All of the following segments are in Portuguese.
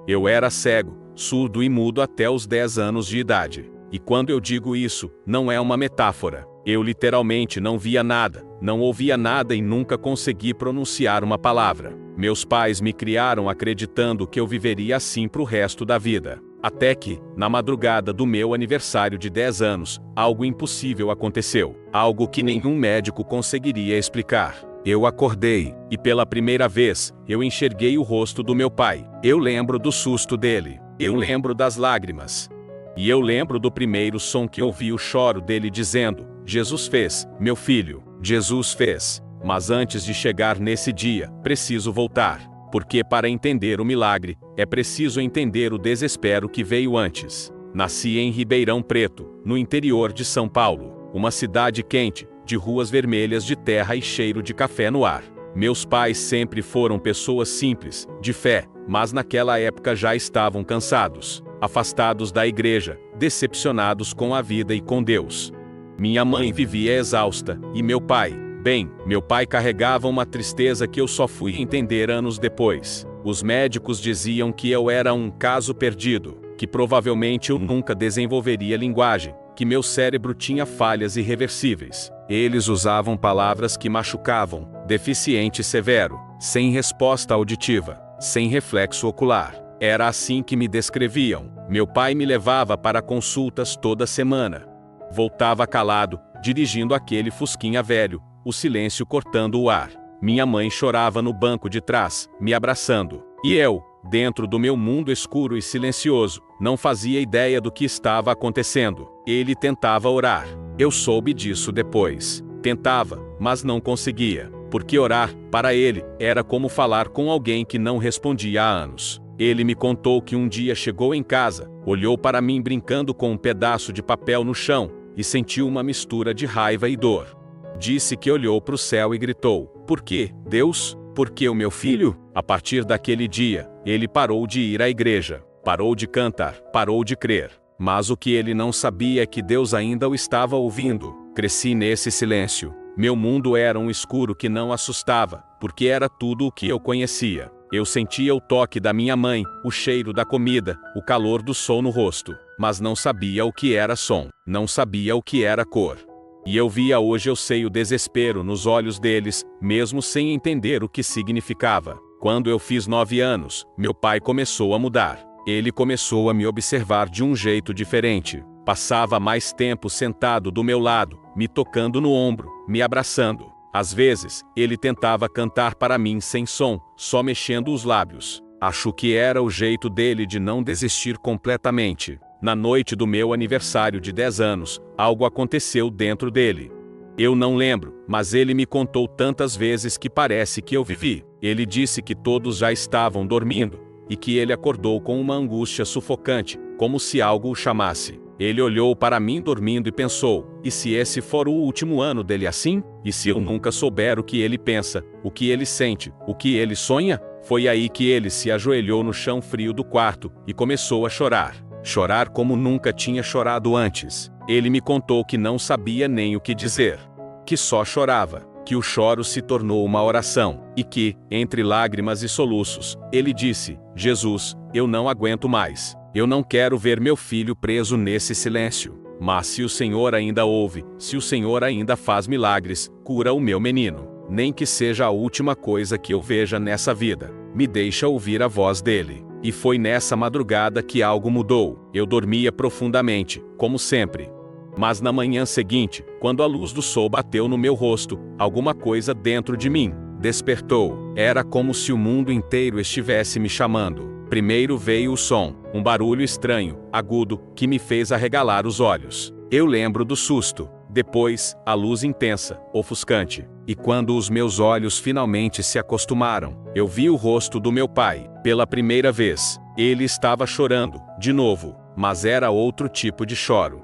Eu era cego, surdo e mudo até os 10 anos de idade. E quando eu digo isso, não é uma metáfora. Eu literalmente não via nada, não ouvia nada e nunca consegui pronunciar uma palavra. Meus pais me criaram acreditando que eu viveria assim pro resto da vida. Até que, na madrugada do meu aniversário de 10 anos, algo impossível aconteceu. Algo que nenhum médico conseguiria explicar. Eu acordei, e pela primeira vez, eu enxerguei o rosto do meu pai. Eu lembro do susto dele. Eu lembro das lágrimas. E eu lembro do primeiro som que ouvi, o choro dele dizendo: Jesus fez, meu filho, Jesus fez. Mas antes de chegar nesse dia, preciso voltar. Porque para entender o milagre, é preciso entender o desespero que veio antes. Nasci em Ribeirão Preto, no interior de São Paulo, uma cidade quente, de ruas vermelhas de terra e cheiro de café no ar. Meus pais sempre foram pessoas simples, de fé, mas naquela época já estavam cansados, afastados da igreja, decepcionados com a vida e com Deus. Minha mãe vivia exausta, e meu pai carregava uma tristeza que eu só fui entender anos depois. Os médicos diziam que eu era um caso perdido, que provavelmente eu nunca desenvolveria linguagem, que meu cérebro tinha falhas irreversíveis. Eles usavam palavras que machucavam: deficiente severo, sem resposta auditiva, sem reflexo ocular. Era assim que me descreviam. Meu pai me levava para consultas toda semana. Voltava calado, dirigindo aquele fusquinha velho, o silêncio cortando o ar. Minha mãe chorava no banco de trás, me abraçando. E eu, dentro do meu mundo escuro e silencioso, não fazia ideia do que estava acontecendo. Ele tentava orar. Eu soube disso depois. Tentava, mas não conseguia. Porque orar, para ele, era como falar com alguém que não respondia há anos. Ele me contou que um dia chegou em casa, olhou para mim brincando com um pedaço de papel no chão, e sentiu uma mistura de raiva e dor. Disse que olhou para o céu e gritou: por quê, Deus? Por que o meu filho? A partir daquele dia, ele parou de ir à igreja, parou de cantar, parou de crer. Mas o que ele não sabia é que Deus ainda o estava ouvindo. Cresci nesse silêncio. Meu mundo era um escuro que não assustava, porque era tudo o que eu conhecia. Eu sentia o toque da minha mãe, o cheiro da comida, o calor do sol no rosto, mas não sabia o que era som, não sabia o que era cor. E eu via hoje, eu sei, o desespero nos olhos deles, mesmo sem entender o que significava. Quando eu fiz 9 anos, meu pai começou a mudar. Ele começou a me observar de um jeito diferente. Passava mais tempo sentado do meu lado, me tocando no ombro, me abraçando. Às vezes, ele tentava cantar para mim sem som, só mexendo os lábios. Acho que era o jeito dele de não desistir completamente. Na noite do meu aniversário de 10 anos, algo aconteceu dentro dele. Eu não lembro, mas ele me contou tantas vezes que parece que eu vivi. Ele disse que todos já estavam dormindo, e que ele acordou com uma angústia sufocante, como se algo o chamasse. Ele olhou para mim dormindo e pensou: e se esse for o último ano dele assim? E se eu nunca souber o que ele pensa, o que ele sente, o que ele sonha? Foi aí que ele se ajoelhou no chão frio do quarto, e começou a chorar. Chorar como nunca tinha chorado antes. Ele me contou que não sabia nem o que dizer. Que só chorava. Que o choro se tornou uma oração. E que, entre lágrimas e soluços, ele disse: Jesus, eu não aguento mais. Eu não quero ver meu filho preso nesse silêncio. Mas se o Senhor ainda ouve, se o Senhor ainda faz milagres, cura o meu menino. Nem que seja a última coisa que eu veja nessa vida. Me deixa ouvir a voz dele. E foi nessa madrugada que algo mudou. Eu dormia profundamente, como sempre. Mas na manhã seguinte, quando a luz do sol bateu no meu rosto, alguma coisa dentro de mim despertou. Era como se o mundo inteiro estivesse me chamando. Primeiro veio o som, um barulho estranho, agudo, que me fez arregalar os olhos. Eu lembro do susto. Depois, a luz intensa, ofuscante. E quando os meus olhos finalmente se acostumaram, eu vi o rosto do meu pai. Pela primeira vez, ele estava chorando, de novo, mas era outro tipo de choro.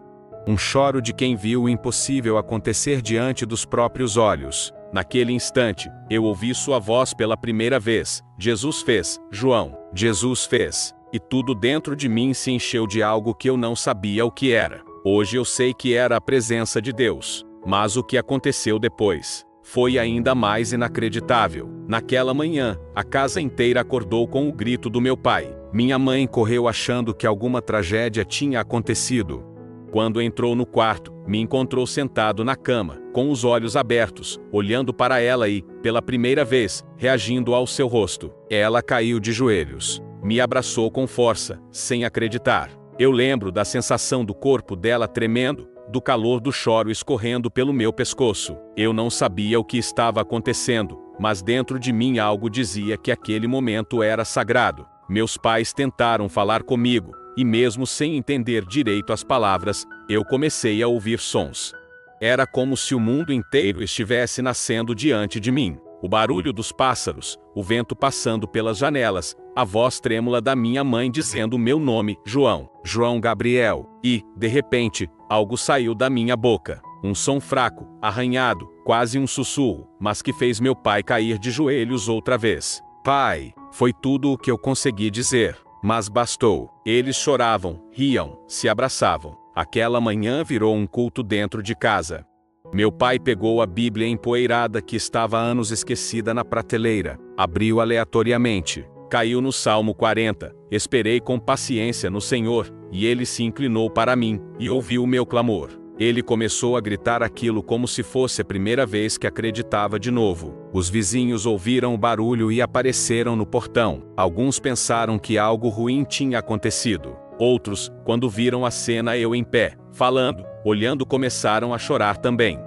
Um choro de quem viu o impossível acontecer diante dos próprios olhos. Naquele instante, eu ouvi sua voz pela primeira vez: Jesus fez, João, Jesus fez. E tudo dentro de mim se encheu de algo que eu não sabia o que era. Hoje eu sei que era a presença de Deus. Mas o que aconteceu depois foi ainda mais inacreditável. Naquela manhã, a casa inteira acordou com o grito do meu pai. Minha mãe correu achando que alguma tragédia tinha acontecido. Quando entrou no quarto, me encontrou sentado na cama, com os olhos abertos, olhando para ela e, pela primeira vez, reagindo ao seu rosto. Ela caiu de joelhos. Me abraçou com força, sem acreditar. Eu lembro da sensação do corpo dela tremendo, do calor do choro escorrendo pelo meu pescoço. Eu não sabia o que estava acontecendo, mas dentro de mim algo dizia que aquele momento era sagrado. Meus pais tentaram falar comigo, e mesmo sem entender direito as palavras, eu comecei a ouvir sons. Era como se o mundo inteiro estivesse nascendo diante de mim. O barulho dos pássaros, o vento passando pelas janelas, a voz trêmula da minha mãe dizendo meu nome, João, João Gabriel, e, de repente, algo saiu da minha boca. Um som fraco, arranhado, quase um sussurro, mas que fez meu pai cair de joelhos outra vez. Pai, foi tudo o que eu consegui dizer, mas bastou. Eles choravam, riam, se abraçavam. Aquela manhã virou um culto dentro de casa. Meu pai pegou a Bíblia empoeirada que estava há anos esquecida na prateleira, abriu aleatoriamente, caiu no Salmo 40, esperei com paciência no Senhor, e ele se inclinou para mim, e ouviu o meu clamor. Ele começou a gritar aquilo como se fosse a primeira vez que acreditava de novo. Os vizinhos ouviram o barulho e apareceram no portão. Alguns pensaram que algo ruim tinha acontecido. Outros, quando viram a cena eu em pé, falando, olhando, começaram a chorar também.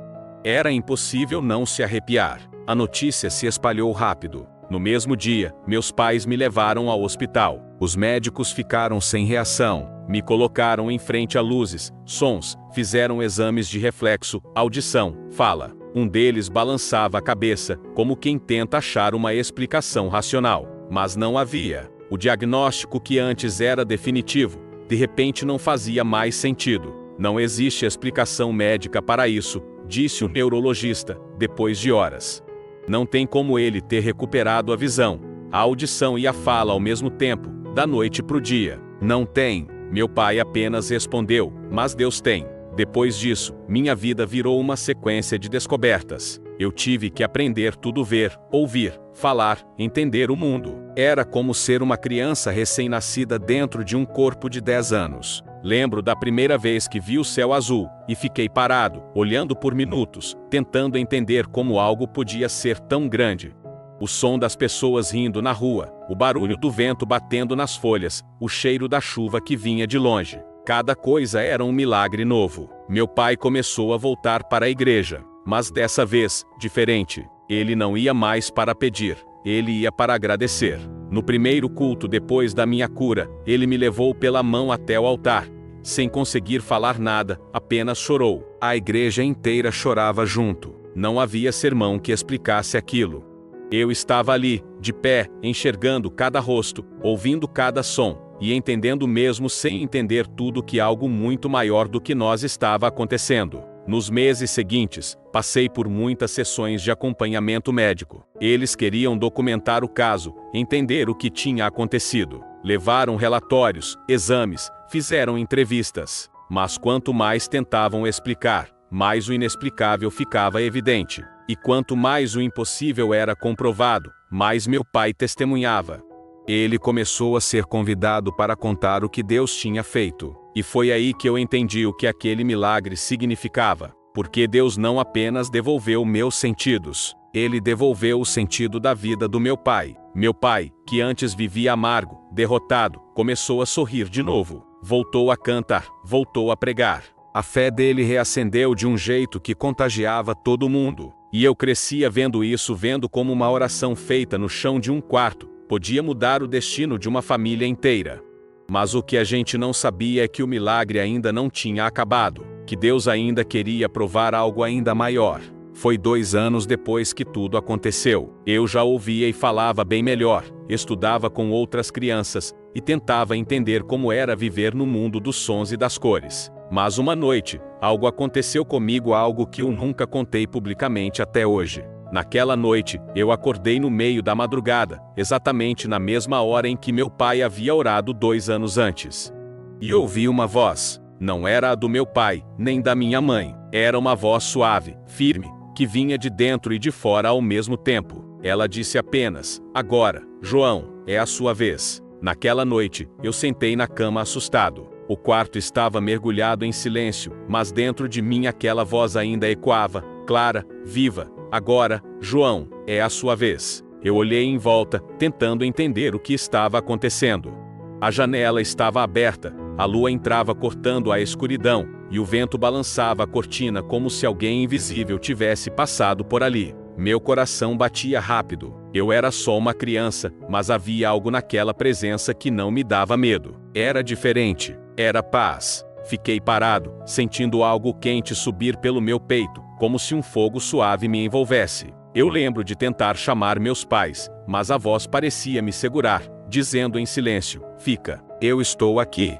Era impossível não se arrepiar. A notícia se espalhou rápido. No mesmo dia, meus pais me levaram ao hospital. Os médicos ficaram sem reação. Me colocaram em frente a luzes, sons, fizeram exames de reflexo, audição, fala. Um deles balançava a cabeça, como quem tenta achar uma explicação racional. Mas não havia. O diagnóstico que antes era definitivo, de repente não fazia mais sentido. Não existe explicação médica para isso, disse o neurologista, depois de horas. Não tem como ele ter recuperado a visão, a audição e a fala ao mesmo tempo, da noite pro dia. Não tem. Meu pai apenas respondeu, mas Deus tem. Depois disso, minha vida virou uma sequência de descobertas. Eu tive que aprender tudo: ver, ouvir, falar, entender o mundo. Era como ser uma criança recém-nascida dentro de um corpo de 10 anos. Lembro da primeira vez que vi o céu azul, e fiquei parado, olhando por minutos, tentando entender como algo podia ser tão grande. O som das pessoas rindo na rua, o barulho do vento batendo nas folhas, o cheiro da chuva que vinha de longe. Cada coisa era um milagre novo. Meu pai começou a voltar para a igreja, mas dessa vez, diferente. Ele não ia mais para pedir, ele ia para agradecer. No primeiro culto depois da minha cura, ele me levou pela mão até o altar. Sem conseguir falar nada, apenas chorou. A igreja inteira chorava junto. Não havia sermão que explicasse aquilo. Eu estava ali, de pé, enxergando cada rosto, ouvindo cada som, e entendendo mesmo sem entender tudo que algo muito maior do que nós estava acontecendo. Nos meses seguintes, passei por muitas sessões de acompanhamento médico. Eles queriam documentar o caso, entender o que tinha acontecido. Levaram relatórios, exames, fizeram entrevistas. Mas quanto mais tentavam explicar, mais o inexplicável ficava evidente. E quanto mais o impossível era comprovado, mais meu pai testemunhava. Ele começou a ser convidado para contar o que Deus tinha feito. E foi aí que eu entendi o que aquele milagre significava. Porque Deus não apenas devolveu meus sentidos, Ele devolveu o sentido da vida do meu pai. Meu pai, que antes vivia amargo, derrotado, começou a sorrir de novo. Voltou a cantar, voltou a pregar. A fé dele reacendeu de um jeito que contagiava todo mundo. E eu crescia vendo isso, vendo como uma oração feita no chão de um quarto podia mudar o destino de uma família inteira. Mas o que a gente não sabia é que o milagre ainda não tinha acabado, que Deus ainda queria provar algo ainda maior. Foi 2 anos depois que tudo aconteceu. Eu já ouvia e falava bem melhor, estudava com outras crianças, e tentava entender como era viver no mundo dos sons e das cores. Mas uma noite, algo aconteceu comigo, algo que eu nunca contei publicamente até hoje. Naquela noite, eu acordei no meio da madrugada, exatamente na mesma hora em que meu pai havia orado 2 anos antes. E ouvi uma voz. Não era a do meu pai, nem da minha mãe. Era uma voz suave, firme, que vinha de dentro e de fora ao mesmo tempo. Ela disse apenas: "Agora, João, é a sua vez." Naquela noite, eu sentei na cama assustado. O quarto estava mergulhado em silêncio, mas dentro de mim aquela voz ainda ecoava, clara, viva. Agora, João, é a sua vez. Eu olhei em volta, tentando entender o que estava acontecendo. A janela estava aberta, a lua entrava cortando a escuridão, e o vento balançava a cortina como se alguém invisível tivesse passado por ali. Meu coração batia rápido. Eu era só uma criança, mas havia algo naquela presença que não me dava medo. Era diferente. Era paz. Fiquei parado, sentindo algo quente subir pelo meu peito, como se um fogo suave me envolvesse. Eu lembro de tentar chamar meus pais, mas a voz parecia me segurar, dizendo em silêncio: "Fica, eu estou aqui."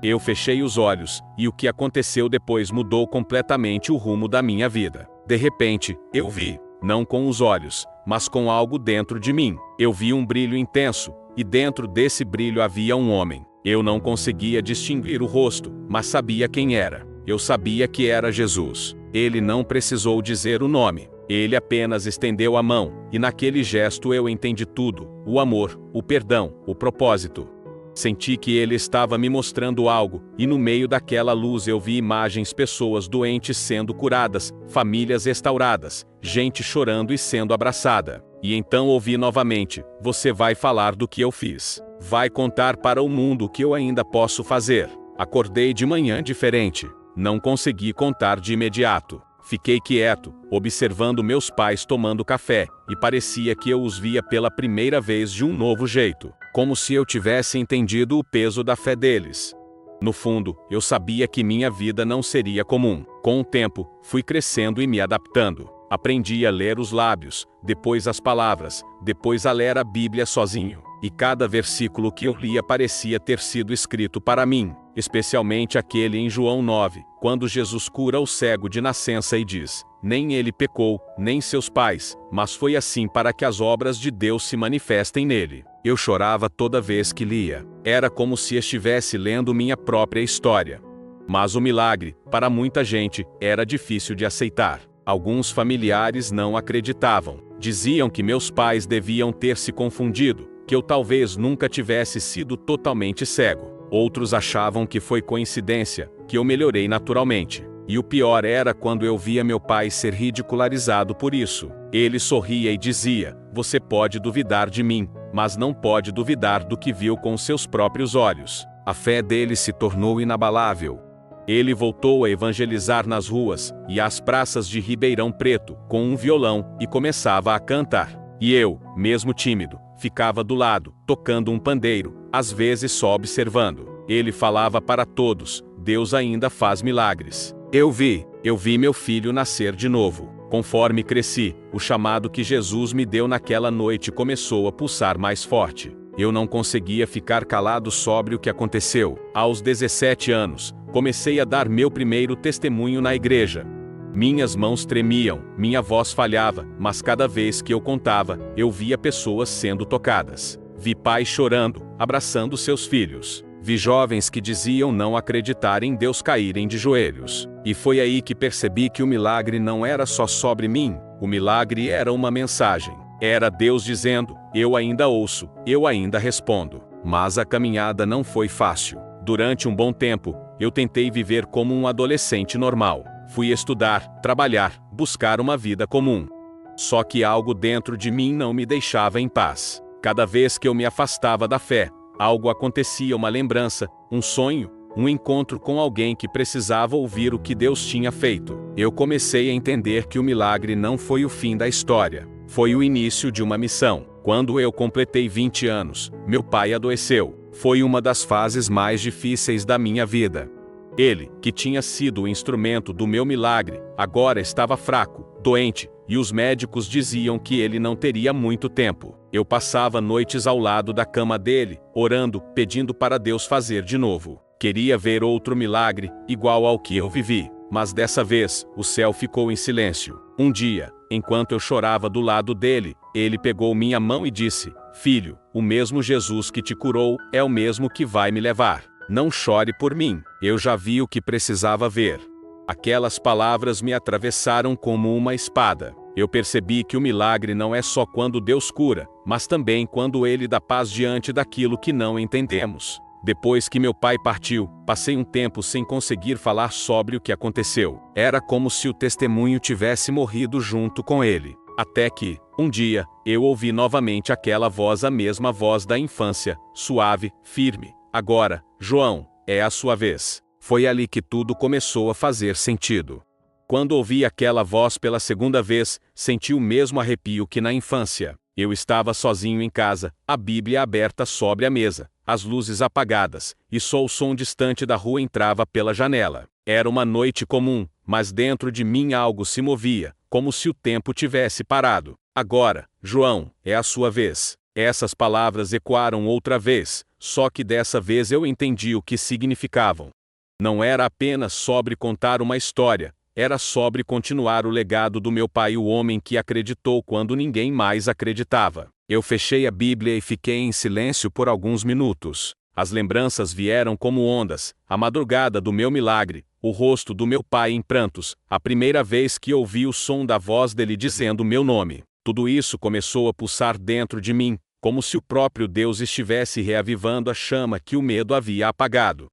Eu fechei os olhos, e o que aconteceu depois mudou completamente o rumo da minha vida. De repente, eu vi, não com os olhos, mas com algo dentro de mim. Eu vi um brilho intenso, e dentro desse brilho havia um homem. Eu não conseguia distinguir o rosto, mas sabia quem era. Eu sabia que era Jesus. Ele não precisou dizer o nome. Ele apenas estendeu a mão, e naquele gesto eu entendi tudo: o amor, o perdão, o propósito. Senti que ele estava me mostrando algo, e no meio daquela luz eu vi imagens: pessoas doentes sendo curadas, famílias restauradas, gente chorando e sendo abraçada. E então ouvi novamente: "Você vai falar do que eu fiz. Vai contar para o mundo o que eu ainda posso fazer." Acordei de manhã diferente. Não consegui contar de imediato. Fiquei quieto, observando meus pais tomando café, e parecia que eu os via pela primeira vez de um novo jeito, como se eu tivesse entendido o peso da fé deles. No fundo, eu sabia que minha vida não seria comum. Com o tempo, fui crescendo e me adaptando. Aprendi a ler os lábios, depois as palavras, depois a ler a Bíblia sozinho. E cada versículo que eu lia parecia ter sido escrito para mim, especialmente aquele em João 9, quando Jesus cura o cego de nascença e diz: "Nem ele pecou, nem seus pais, mas foi assim para que as obras de Deus se manifestem nele." Eu chorava toda vez que lia. Era como se estivesse lendo minha própria história. Mas o milagre, para muita gente, era difícil de aceitar. Alguns familiares não acreditavam. Diziam que meus pais deviam ter se confundido, que eu talvez nunca tivesse sido totalmente cego. Outros achavam que foi coincidência, que eu melhorei naturalmente. E o pior era quando eu via meu pai ser ridicularizado por isso. Ele sorria e dizia: "Você pode duvidar de mim, mas não pode duvidar do que viu com seus próprios olhos." A fé dele se tornou inabalável. Ele voltou a evangelizar nas ruas e às praças de Ribeirão Preto, com um violão, e começava a cantar. E eu, mesmo tímido, ficava do lado, tocando um pandeiro, às vezes só observando. Ele falava para todos: "Deus ainda faz milagres." Eu vi meu filho nascer de novo. Conforme cresci, o chamado que Jesus me deu naquela noite começou a pulsar mais forte. Eu não conseguia ficar calado sobre o que aconteceu. Aos 17 anos, comecei a dar meu primeiro testemunho na igreja. Minhas mãos tremiam, minha voz falhava, mas cada vez que eu contava, eu via pessoas sendo tocadas. Vi pais chorando, abraçando seus filhos. Vi jovens que diziam não acreditar em Deus caírem de joelhos. E foi aí que percebi que o milagre não era só sobre mim. O milagre era uma mensagem. Era Deus dizendo: "Eu ainda ouço, eu ainda respondo." Mas a caminhada não foi fácil. Durante um bom tempo, eu tentei viver como um adolescente normal. Fui estudar, trabalhar, buscar uma vida comum. Só que algo dentro de mim não me deixava em paz. Cada vez que eu me afastava da fé, algo acontecia: uma lembrança, um sonho, um encontro com alguém que precisava ouvir o que Deus tinha feito. Eu comecei a entender que o milagre não foi o fim da história. Foi o início de uma missão. Quando eu completei 20 anos, meu pai adoeceu. Foi uma das fases mais difíceis da minha vida. Ele, que tinha sido o instrumento do meu milagre, agora estava fraco, doente, e os médicos diziam que ele não teria muito tempo. Eu passava noites ao lado da cama dele, orando, pedindo para Deus fazer de novo. Queria ver outro milagre, igual ao que eu vivi. Mas dessa vez, o céu ficou em silêncio. Um dia, enquanto eu chorava do lado dele, ele pegou minha mão e disse: "Filho, o mesmo Jesus que te curou é o mesmo que vai me levar. Não chore por mim, eu já vi o que precisava ver." Aquelas palavras me atravessaram como uma espada. eu percebi que o milagre não é só quando Deus cura, mas também quando Ele dá paz diante daquilo que não entendemos. Depois que meu pai partiu, passei um tempo sem conseguir falar sobre o que aconteceu. Era como se o testemunho tivesse morrido junto com ele. Até que, um dia, eu ouvi novamente aquela voz, a mesma voz da infância, suave, firme. Agora, João, é a sua vez. Foi ali que tudo começou a fazer sentido. Quando ouvi aquela voz pela segunda vez, senti o mesmo arrepio que na infância. Eu estava sozinho em casa, a Bíblia aberta sobre a mesa, as luzes apagadas, e só o som distante da rua entrava pela janela. Era uma noite comum, mas dentro de mim algo se movia, como se o tempo tivesse parado. Agora, João, é a sua vez. Essas palavras ecoaram outra vez, só que dessa vez eu entendi o que significavam. Não era apenas sobre contar uma história, era sobre continuar o legado do meu pai, o homem que acreditou quando ninguém mais acreditava. Eu fechei a Bíblia e fiquei em silêncio por alguns minutos. As lembranças vieram como ondas, a madrugada do meu milagre, o rosto do meu pai em prantos, a primeira vez que ouvi o som da voz dele dizendo meu nome. Tudo isso começou a pulsar dentro de mim, como se o próprio Deus estivesse reavivando a chama que o medo havia apagado.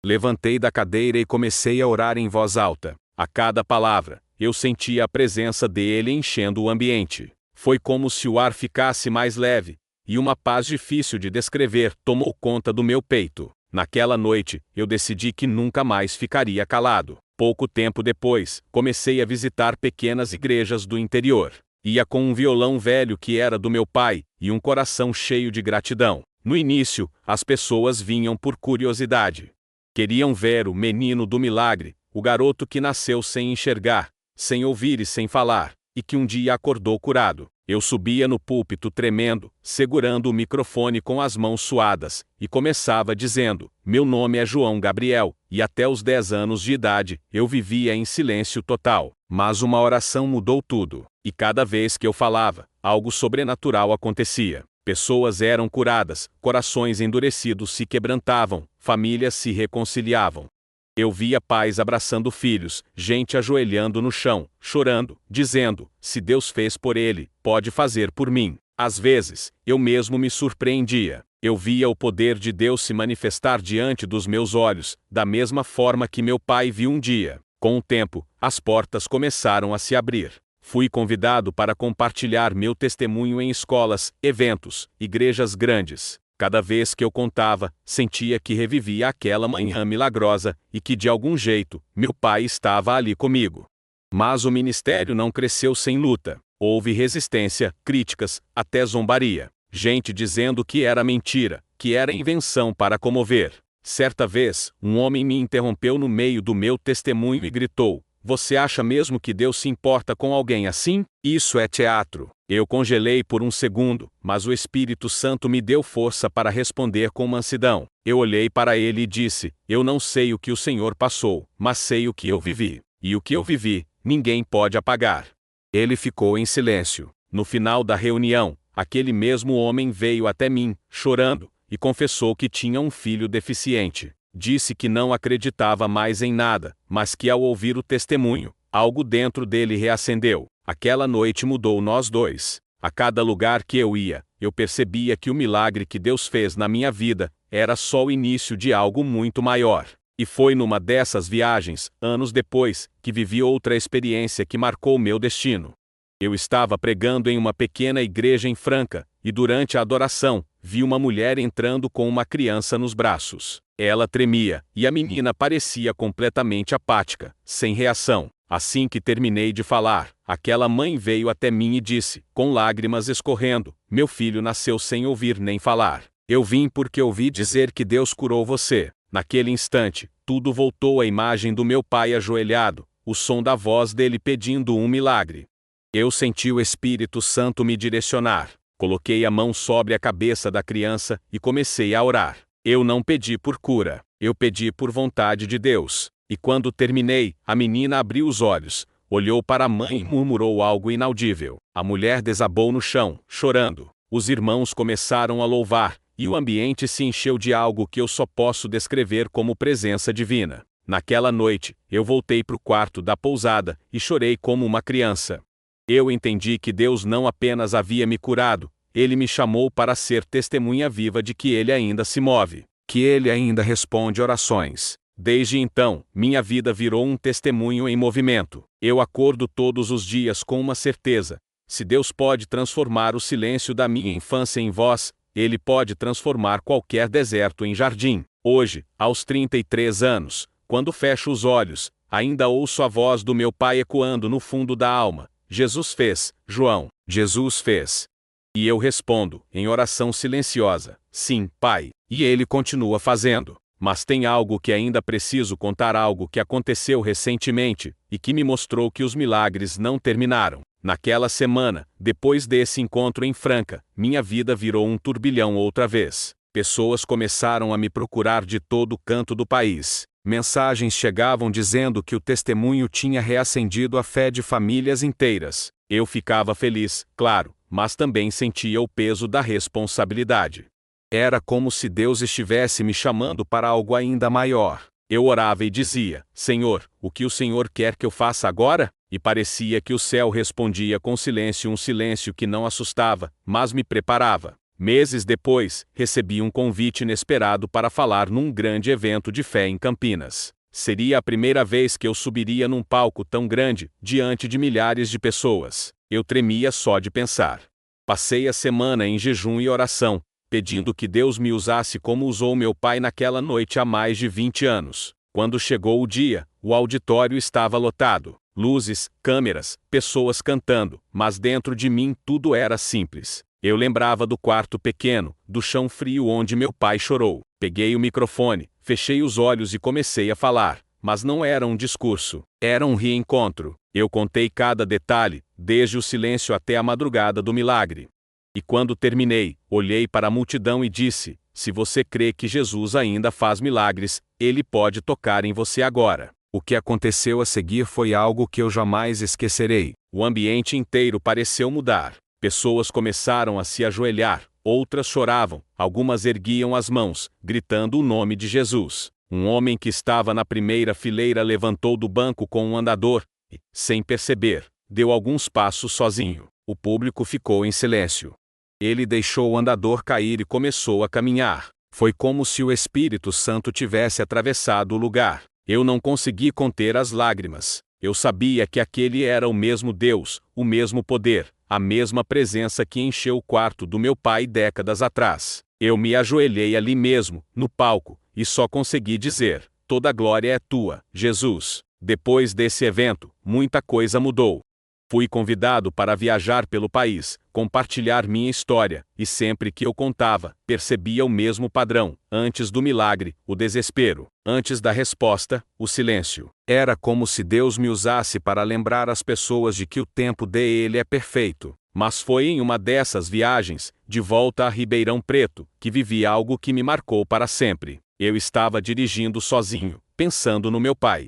Levantei da cadeira e comecei a orar em voz alta. A cada palavra, eu sentia a presença dele enchendo o ambiente. Foi como se o ar ficasse mais leve, e uma paz difícil de descrever tomou conta do meu peito. Naquela noite, eu decidi que nunca mais ficaria calado. Pouco tempo depois, comecei a visitar pequenas igrejas do interior. Ia com um violão velho que era do meu pai, e um coração cheio de gratidão. No início, as pessoas vinham por curiosidade. Queriam ver o menino do milagre, o garoto que nasceu sem enxergar, sem ouvir e sem falar, e que um dia acordou curado. Eu subia no púlpito tremendo, segurando o microfone com as mãos suadas, e começava dizendo: meu nome é João Gabriel, e até os 10 anos de idade, eu vivia em silêncio total. Mas uma oração mudou tudo, e cada vez que eu falava, algo sobrenatural acontecia. Pessoas eram curadas, corações endurecidos se quebrantavam, famílias se reconciliavam. Eu via pais abraçando filhos, gente ajoelhando no chão, chorando, dizendo: se Deus fez por ele, pode fazer por mim. Às vezes, eu mesmo me surpreendia. Eu via o poder de Deus se manifestar diante dos meus olhos, da mesma forma que meu pai viu um dia. Com o tempo, as portas começaram a se abrir. Fui convidado para compartilhar meu testemunho em escolas, eventos, igrejas grandes. Cada vez que eu contava, sentia que revivia aquela manhã milagrosa, e que de algum jeito, meu pai estava ali comigo. Mas o ministério não cresceu sem luta. Houve resistência, críticas, até zombaria. Gente dizendo que era mentira, que era invenção para comover. Certa vez, um homem me interrompeu no meio do meu testemunho e gritou: você acha mesmo que Deus se importa com alguém assim? Isso é teatro. Eu congelei por um segundo, mas o Espírito Santo me deu força para responder com mansidão. Eu olhei para ele e disse: eu não sei o que o Senhor passou, mas sei o que eu vivi. E o que eu vivi, ninguém pode apagar. Ele ficou em silêncio. No final da reunião, aquele mesmo homem veio até mim, chorando, e confessou que tinha um filho deficiente. Disse que não acreditava mais em nada, mas que ao ouvir o testemunho, algo dentro dele reacendeu. Aquela noite mudou nós dois. A cada lugar que eu ia, eu percebia que o milagre que Deus fez na minha vida era só o início de algo muito maior. E foi numa dessas viagens, anos depois, que vivi outra experiência que marcou meu destino. Eu estava pregando em uma pequena igreja em Franca, e durante a adoração, vi uma mulher entrando com uma criança nos braços. Ela tremia, e a menina parecia completamente apática, sem reação. Assim que terminei de falar, aquela mãe veio até mim e disse, com lágrimas escorrendo: meu filho nasceu sem ouvir nem falar. Eu vim porque ouvi dizer que Deus curou você. Naquele instante, tudo voltou à imagem do meu pai ajoelhado, o som da voz dele pedindo um milagre. Eu senti o Espírito Santo me direcionar. Coloquei a mão sobre a cabeça da criança e comecei a orar. Eu não pedi por cura, eu pedi por vontade de Deus. E quando terminei, a menina abriu os olhos, olhou para a mãe e murmurou algo inaudível. A mulher desabou no chão, chorando. Os irmãos começaram a louvar, e o ambiente se encheu de algo que eu só posso descrever como presença divina. Naquela noite, eu voltei para o quarto da pousada e chorei como uma criança. Eu entendi que Deus não apenas havia me curado, Ele me chamou para ser testemunha viva de que Ele ainda se move, que Ele ainda responde orações. Desde então, minha vida virou um testemunho em movimento. Eu acordo todos os dias com uma certeza: se Deus pode transformar o silêncio da minha infância em voz, Ele pode transformar qualquer deserto em jardim. Hoje, aos 33 anos, quando fecho os olhos, ainda ouço a voz do meu pai ecoando no fundo da alma: Jesus fez, João, Jesus fez. E eu respondo, em oração silenciosa: sim, Pai. E Ele continua fazendo. Mas tem algo que ainda preciso contar, algo que aconteceu recentemente, e que me mostrou que os milagres não terminaram. Naquela semana, depois desse encontro em Franca, minha vida virou um turbilhão outra vez. Pessoas começaram a me procurar de todo canto do país. Mensagens chegavam dizendo que o testemunho tinha reacendido a fé de famílias inteiras. Eu ficava feliz, claro, mas também sentia o peso da responsabilidade. Era como se Deus estivesse me chamando para algo ainda maior. Eu orava e dizia: Senhor, o que o Senhor quer que eu faça agora? E parecia que o céu respondia com silêncio, um silêncio que não assustava, mas me preparava. Meses depois, recebi um convite inesperado para falar num grande evento de fé em Campinas. Seria a primeira vez que eu subiria num palco tão grande, diante de milhares de pessoas. Eu tremia só de pensar. Passei a semana em jejum e oração, pedindo que Deus me usasse como usou meu pai naquela noite há mais de 20 anos. Quando chegou o dia, o auditório estava lotado. Luzes, câmeras, pessoas cantando, mas dentro de mim tudo era simples. Eu lembrava do quarto pequeno, do chão frio onde meu pai chorou. Peguei o microfone, fechei os olhos e comecei a falar. Mas não era um discurso, era um reencontro. Eu contei cada detalhe, desde o silêncio até a madrugada do milagre. E quando terminei, olhei para a multidão e disse: se você crê que Jesus ainda faz milagres, Ele pode tocar em você agora. O que aconteceu a seguir foi algo que eu jamais esquecerei. O ambiente inteiro pareceu mudar. Pessoas começaram a se ajoelhar, outras choravam, algumas erguiam as mãos, gritando o nome de Jesus. Um homem que estava na primeira fileira levantou do banco com um andador e, sem perceber, deu alguns passos sozinho. O público ficou em silêncio. Ele deixou o andador cair e começou a caminhar. Foi como se o Espírito Santo tivesse atravessado o lugar. Eu não consegui conter as lágrimas. Eu sabia que aquele era o mesmo Deus, o mesmo poder, a mesma presença que encheu o quarto do meu pai décadas atrás. Eu me ajoelhei ali mesmo, no palco, e só consegui dizer: toda a glória é tua, Jesus. Depois desse evento, muita coisa mudou. Fui convidado para viajar pelo país, compartilhar minha história, e sempre que eu contava, percebia o mesmo padrão. Antes do milagre, o desespero. Antes da resposta, o silêncio. Era como se Deus me usasse para lembrar as pessoas de que o tempo dele é perfeito. Mas foi em uma dessas viagens, de volta a Ribeirão Preto, que vivi algo que me marcou para sempre. Eu estava dirigindo sozinho, pensando no meu pai.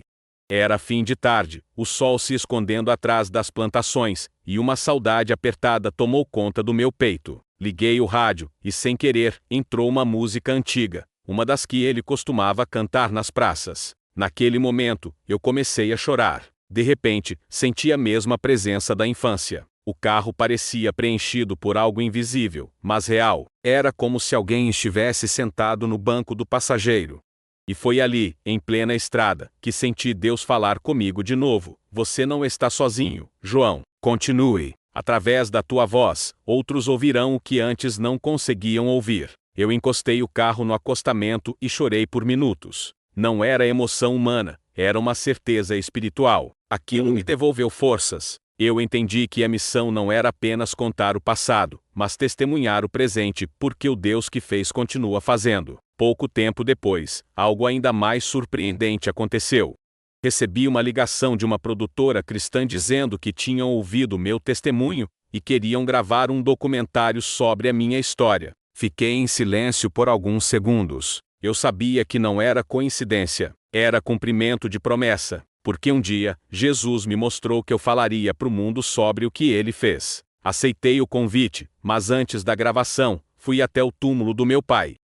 Era fim de tarde, o sol se escondendo atrás das plantações, e uma saudade apertada tomou conta do meu peito. Liguei o rádio, e sem querer, entrou uma música antiga, uma das que ele costumava cantar nas praças. Naquele momento, eu comecei a chorar. De repente, senti a mesma presença da infância. O carro parecia preenchido por algo invisível, mas real. Era como se alguém estivesse sentado no banco do passageiro. E foi ali, em plena estrada, que senti Deus falar comigo de novo. Você não está sozinho, João. Continue. Através da tua voz, outros ouvirão o que antes não conseguiam ouvir. Eu encostei o carro no acostamento e chorei por minutos. Não era emoção humana, era uma certeza espiritual. Aquilo me devolveu forças. Eu entendi que a missão não era apenas contar o passado, mas testemunhar o presente, porque o Deus que fez continua fazendo. Pouco tempo depois, algo ainda mais surpreendente aconteceu. Recebi uma ligação de uma produtora cristã dizendo que tinham ouvido meu testemunho e queriam gravar um documentário sobre a minha história. Fiquei em silêncio por alguns segundos. Eu sabia que não era coincidência, era cumprimento de promessa, porque um dia, Jesus me mostrou que eu falaria para o mundo sobre o que ele fez. Aceitei o convite, mas antes da gravação, fui até o túmulo do meu pai.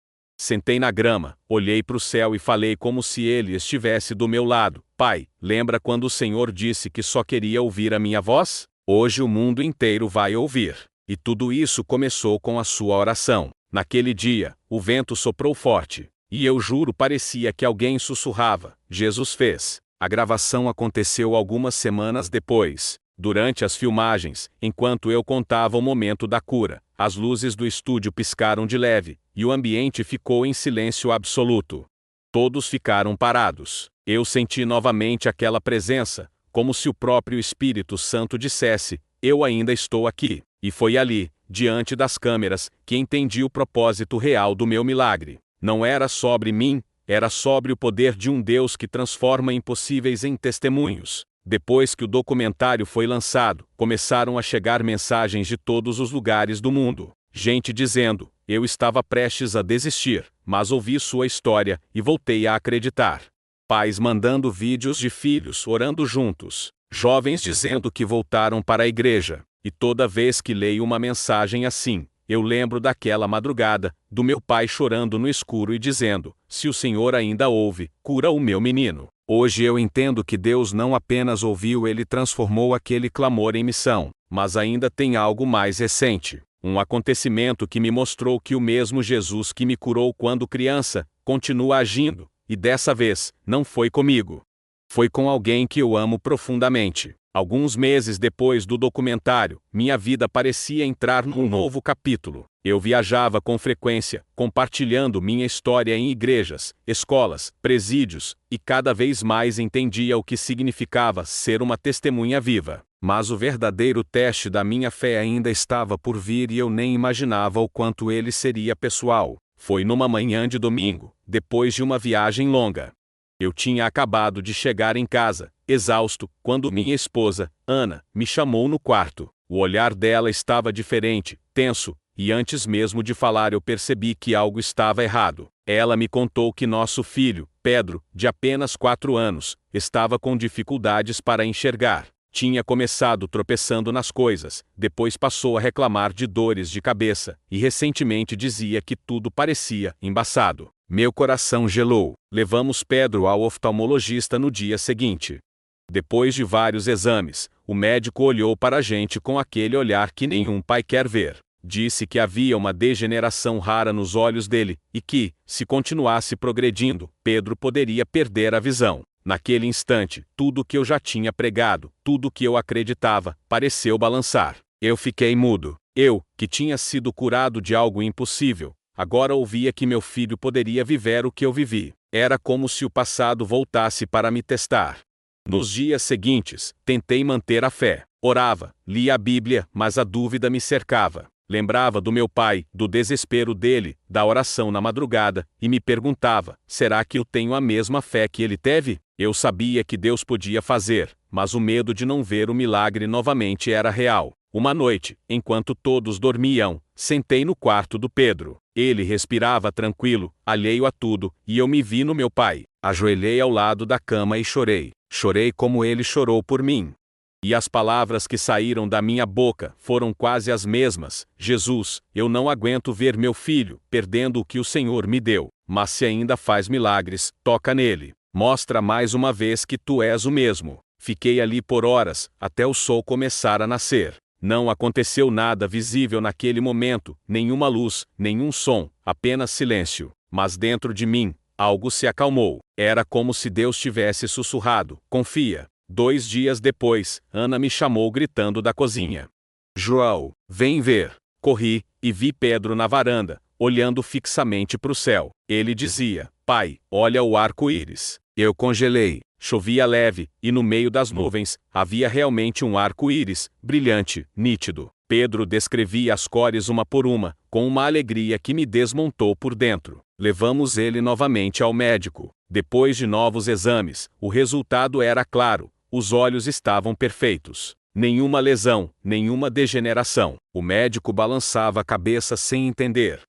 Sentei na grama, olhei para o céu e falei como se ele estivesse do meu lado. Pai, lembra quando o Senhor disse que só queria ouvir a minha voz? Hoje o mundo inteiro vai ouvir. E tudo isso começou com a sua oração. Naquele dia, o vento soprou forte. E eu juro, parecia que alguém sussurrava: Jesus fez. A gravação aconteceu algumas semanas depois. Durante as filmagens, enquanto eu contava o momento da cura, as luzes do estúdio piscaram de leve, e o ambiente ficou em silêncio absoluto. Todos ficaram parados. Eu senti novamente aquela presença, como se o próprio Espírito Santo dissesse: eu ainda estou aqui. E foi ali, diante das câmeras, que entendi o propósito real do meu milagre. Não era sobre mim, era sobre o poder de um Deus que transforma impossíveis em testemunhos. Depois que o documentário foi lançado, começaram a chegar mensagens de todos os lugares do mundo. Gente dizendo: eu estava prestes a desistir, mas ouvi sua história e voltei a acreditar. Pais mandando vídeos de filhos orando juntos. Jovens dizendo que voltaram para a igreja. E toda vez que leio uma mensagem assim, eu lembro daquela madrugada, do meu pai chorando no escuro e dizendo: se o Senhor ainda ouve, cura o meu menino. Hoje eu entendo que Deus não apenas ouviu, ele transformou aquele clamor em missão. Mas ainda tem algo mais recente. Um acontecimento que me mostrou que o mesmo Jesus que me curou quando criança, continua agindo, e dessa vez, não foi comigo. Foi com alguém que eu amo profundamente. Alguns meses depois do documentário, minha vida parecia entrar num novo capítulo. Eu viajava com frequência, compartilhando minha história em igrejas, escolas, presídios, e cada vez mais entendia o que significava ser uma testemunha viva. Mas o verdadeiro teste da minha fé ainda estava por vir e eu nem imaginava o quanto ele seria pessoal. Foi numa manhã de domingo, depois de uma viagem longa. Eu tinha acabado de chegar em casa, exausto, quando minha esposa, Ana, me chamou no quarto. O olhar dela estava diferente, tenso, e antes mesmo de falar eu percebi que algo estava errado. Ela me contou que nosso filho, Pedro, de apenas 4 anos, estava com dificuldades para enxergar. Tinha começado tropeçando nas coisas, depois passou a reclamar de dores de cabeça, e recentemente dizia que tudo parecia embaçado. Meu coração gelou. Levamos Pedro ao oftalmologista no dia seguinte. Depois de vários exames, o médico olhou para a gente com aquele olhar que nenhum pai quer ver. Disse que havia uma degeneração rara nos olhos dele, e que, se continuasse progredindo, Pedro poderia perder a visão. Naquele instante, tudo que eu já tinha pregado, tudo que eu acreditava, pareceu balançar. Eu fiquei mudo. Eu, que tinha sido curado de algo impossível, agora ouvia que meu filho poderia viver o que eu vivi. Era como se o passado voltasse para me testar. Nos dias seguintes, tentei manter a fé. Orava, lia a Bíblia, mas a dúvida me cercava. Lembrava do meu pai, do desespero dele, da oração na madrugada, e me perguntava: será que eu tenho a mesma fé que ele teve? Eu sabia que Deus podia fazer, mas o medo de não ver o milagre novamente era real. Uma noite, enquanto todos dormiam, sentei no quarto do Pedro. Ele respirava tranquilo, alheio a tudo, e eu me vi no meu pai. Ajoelhei ao lado da cama e chorei. Chorei como ele chorou por mim. E as palavras que saíram da minha boca foram quase as mesmas: Jesus, eu não aguento ver meu filho perdendo o que o Senhor me deu. Mas se ainda faz milagres, toca nele. Mostra mais uma vez que tu és o mesmo. Fiquei ali por horas, até o sol começar a nascer. Não aconteceu nada visível naquele momento, nenhuma luz, nenhum som, apenas silêncio. Mas dentro de mim, algo se acalmou. Era como se Deus tivesse sussurrado: confia. 2 dias depois, Ana me chamou gritando da cozinha. João, vem ver. Corri, e vi Pedro na varanda, olhando fixamente para o céu. Ele dizia: pai, olha o arco-íris. Eu congelei. Chovia leve, e no meio das nuvens, havia realmente um arco-íris, brilhante, nítido. Pedro descrevia as cores uma por uma, com uma alegria que me desmontou por dentro. Levamos ele novamente ao médico. Depois de novos exames, o resultado era claro: os olhos estavam perfeitos. Nenhuma lesão, nenhuma degeneração. O médico balançava a cabeça sem entender.